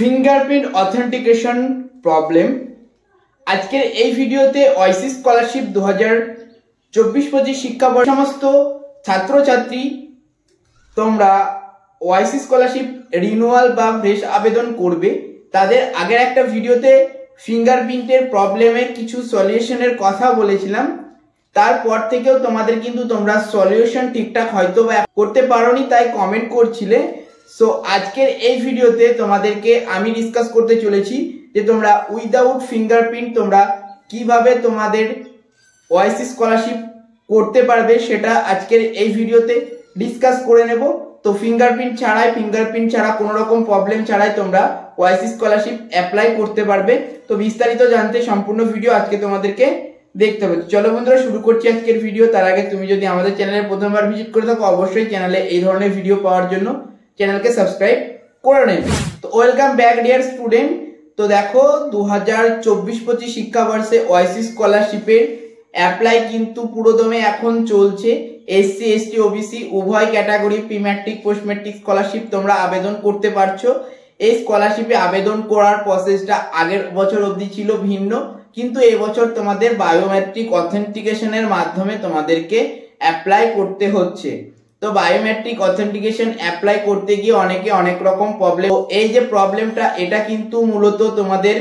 Fingerprint authentication problem. আজকের এই ভিডিওতে ওআইসি স্কলারশিপ 2024-25 শিক্ষাবর্ষ সমস্ত ছাত্রছাত্রী তোমরা ওআইসি স্কলারশিপ রিনিউয়াল বা ফ্রেশ আবেদন করবে, তাদের আগের একটা ভিডিওতে ফিঙ্গারপ্রিন্টের প্রবলেমের কিছু সলিউশনের কথা বলেছিলাম। তারপর থেকেও তোমাদের কিন্তু তোমরা সলিউশন ঠিকঠাক হয়তো বা করতে পারোনি, তাই কমেন্ট করছিলে। সো আজকের এই ভিডিওতে তোমাদেরকে আমি ডিসকাস করতে চলেছি যে তোমরা উইদাউট ফিঙ্গারপ্রিন্ট তোমরা কিভাবে তোমাদের ওআইসি স্কলারশিপ করতে পারবে, সেটা আজকের এই ভিডিওতে ডিসকাস করে নেব। তো ফিঙ্গারপ্রিন্ট ছাড়া কোনো রকম প্রবলেম ছাড়াই তোমরা ওআইসি স্কলারশিপ অ্যাপ্লাই করতে পারবে। তো বিস্তারিত জানতে সম্পূর্ণ ভিডিও আজকে তোমাদেরকে দেখতে হবে। চলো বন্ধুরা, শুরু করছি আজকের ভিডিও। তার আগে তুমি যদি আমাদের চ্যানেলে প্রথমবার ভিজিট করে থাকো, অবশ্যই চ্যানেলে এই ধরনের ভিডিও পাওয়ার জন্য চ্যানেলকে সাবস্ক্রাইব করে নেবে। তো ওয়েলকাম ব্যাক ডিয়ার স্টুডেন্ট। তো দেখো 2024-25 শিক্ষাবর্ষে ওআইসি স্কলারশিপের অ্যাপ্লাই কিন্তু পুরোদমে এখন চলছে। এসসি এসটি ওবিসি উভয় category pre matric post matric scholarship তোমরা আবেদন করতে পারছো। এই স্কলারশিপে আবেদন করার প্রসেসটা আগের বছর অবধি ছিল ভিন্ন, কিন্তু এবছর তোমাদের বায়োমেট্রিক অথেন্টিকেশনের মাধ্যমে তোমাদেরকে অ্যাপ্লাই করতে হচ্ছে। তো বায়োমেট্রিক অথেন্টিকেশন অ্যাপ্লাই করতে গিয়ে অনেকে অনেক রকম প্রবলেম, এই যে প্রবলেমটা এটা কিন্তু মূলত তোমাদের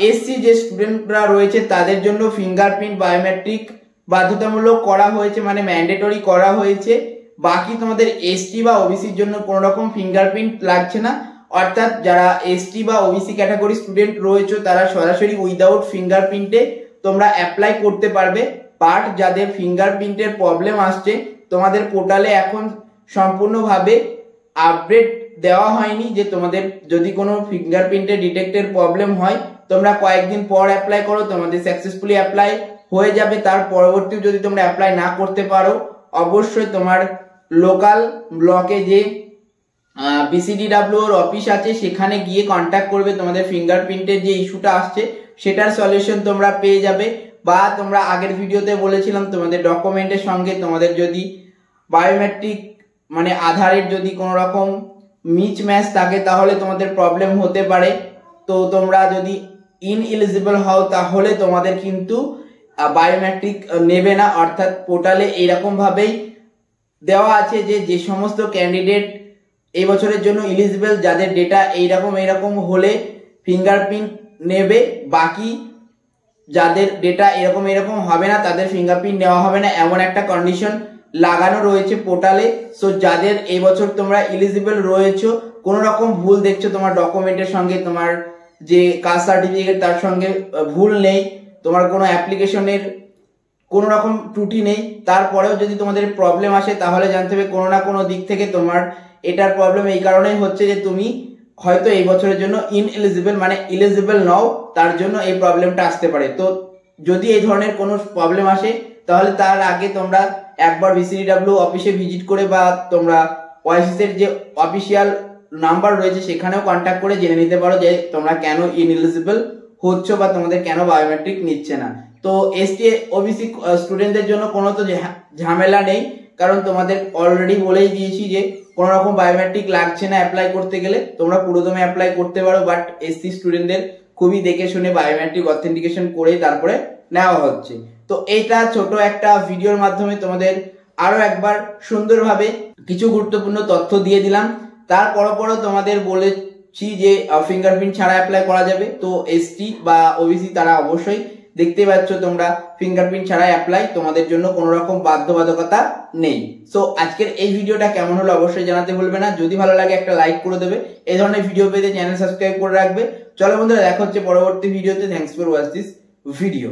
এসসি যে স্টুডেন্টরা রয়েছে তাদের জন্য ফিঙ্গারপ্রিন্ট বায়োমেট্রিক বাধ্যতামূলক করা হয়েছে, মানে ম্যান্ডেটরি করা হয়েছে। বাকি তোমাদের এসটি বা ওবিসির জন্য কোনো রকম ফিঙ্গারপ্রিন্ট লাগছে না। অর্থাৎ যারা এসটি বা ওবিসি ক্যাটাগরি স্টুডেন্ট রয়েছে তারা সরাসরি উইদাউট ফিঙ্গারপ্রিন্টে তোমরা অ্যাপ্লাই করতে পারবে। বাট যাদের ফিঙ্গারপ্রিন্টের প্রবলেম আসছে, তোমাদের পোর্টালে এখন সম্পূর্ণভাবে আপডেট দেওয়া হয়নি যে তোমাদের যদি কোনো ফিঙ্গারপ্রিন্টের ডিটেক্টের প্রবলেম হয় তোমরা কয়েকদিন পর অ্যাপ্লাই করো, তোমাদের সাকসেসফুলি অ্যাপ্লাই হয়ে যাবে। তার পরবর্তী যদি তোমরা অ্যাপ্লাই না করতে পারো, অবশ্যই তোমার লোকাল ব্লকে যে বিসিডিডব্লিউ এর অফিস আছে সেখানে গিয়ে কন্ট্যাক্ট করবে। তোমাদের ফিঙ্গারপ্রিন্টের যে ইস্যুটা আসছে সেটার সলিউশন তোমরা পেয়ে যাবে। বা তোমরা আগের ভিডিওতে বলেছিলাম তোমাদের ডকুমেন্টের সঙ্গে তোমাদের যদি বায়োমেট্রিক মানে আধারের যদি কোনো রকম মিচ ম্যাচ থাকে তাহলে তোমাদের প্রবলেম হতে পারে। তো তোমরা যদি ইনএলিজিবল হও তাহলে তোমাদের কিন্তু বায়োমেট্রিক নেবে না। অর্থাৎ পোর্টালে এইরকম ভাবেই দেওয়া আছে যে যে সমস্ত ক্যান্ডিডেট এই বছরের জন্য এলিজিবল, যাদের ডেটা এইরকম হলে ফিঙ্গারপ্রিন্ট নেবে, বাকি যাদের ডেটা এরকম হবে না তাদের ফিঙ্গারপ্রিন্ট নেওয়া হবে না, এমন একটা কন্ডিশন লাগানো রয়েছে পোর্টালে। সো যাদের এই বছর তোমরা এলিজিবল রয়েছো, কোনো রকম ভুল দেখছো তোমার ডকুমেন্টের সঙ্গে, তোমার যে কাস্ট সার্টিফিকেট তার সঙ্গে ভুল নেই, তোমার কোনো অ্যাপ্লিকেশনের কোনো রকম ত্রুটি নেই, তারপরেও যদি তোমাদের প্রবলেম আসে তাহলে জানতে হবে কোনো না কোনো দিক থেকে তোমার এটার প্রবলেম এই কারণেই হচ্ছে যে তুমি হয়তো এই বছরের জন্য ইনএলিজিবল মানে এলিজিবল নও, তার জন্য এই প্রবলেমটা আসতে পারে। তো যদি এই ধরনের কোনো প্রবলেম আসে তাহলে তার আগে তোমরা একবার বিসিডিডব্লিউ অফিসে ভিজিট করে বা তোমরা ওআইসি এর যে অফিসিয়াল নাম্বার রয়েছে সেখানেও কন্ট্যাক্ট করে জেনে নিতে পারো যে তোমরা কেন ইনএলিজিবল হচ্ছ বা তোমাদের কেন বায়োমেট্রিক নিচ্ছে না। তো এসটি ওবিসি স্টুডেন্টদের জন্য কোনো তো ঝামেলা নেই, কারণ তোমাদের অলরেডি বলেই দিয়েছি যে কোনো রকম বায়োমেট্রিক লাগছে না অ্যাপ্লাই করতে গেলে, তোমরা পুরোদমে অ্যাপ্লাই করতে পারো। বাট এসসি স্টুডেন্টদের খুবই দেখে শুনে বায়োমেট্রিক অথেন্টিকেশন করেই তারপরে নেওয়া হচ্ছে। তো এইটা ছোট একটা ভিডিওর মাধ্যমে তোমাদের আরো একবার সুন্দরভাবে কিছু গুরুত্বপূর্ণ তথ্য দিয়ে দিলাম। তারপরও তোমাদের বলেছি যে ফিঙ্গারপ্রিন্ট ছাড়া অ্যাপ্লাই করা যাবে। তো এসটি বা ওবিসি তারা অবশ্যই দেখতে পাচ্ছ তোমরা ফিঙ্গারপ্রিন্ট ছাড়া অ্যাপ্লাই, তোমাদের জন্য কোনো রকম বাধ্যবাধকতা নেই। সো আজকের এই ভিডিওটা কেমন হলো অবশ্যই জানাতে ভুলবে না। যদি ভালো লাগে একটা লাইক করে দেবে, এই ধরনের ভিডিও পেতে চ্যানেল সাবস্ক্রাইব করে রাখবে। চলো বন্ধুরা, দেখা হচ্ছে পরবর্তী ভিডিওতে। Thanks for watch this video.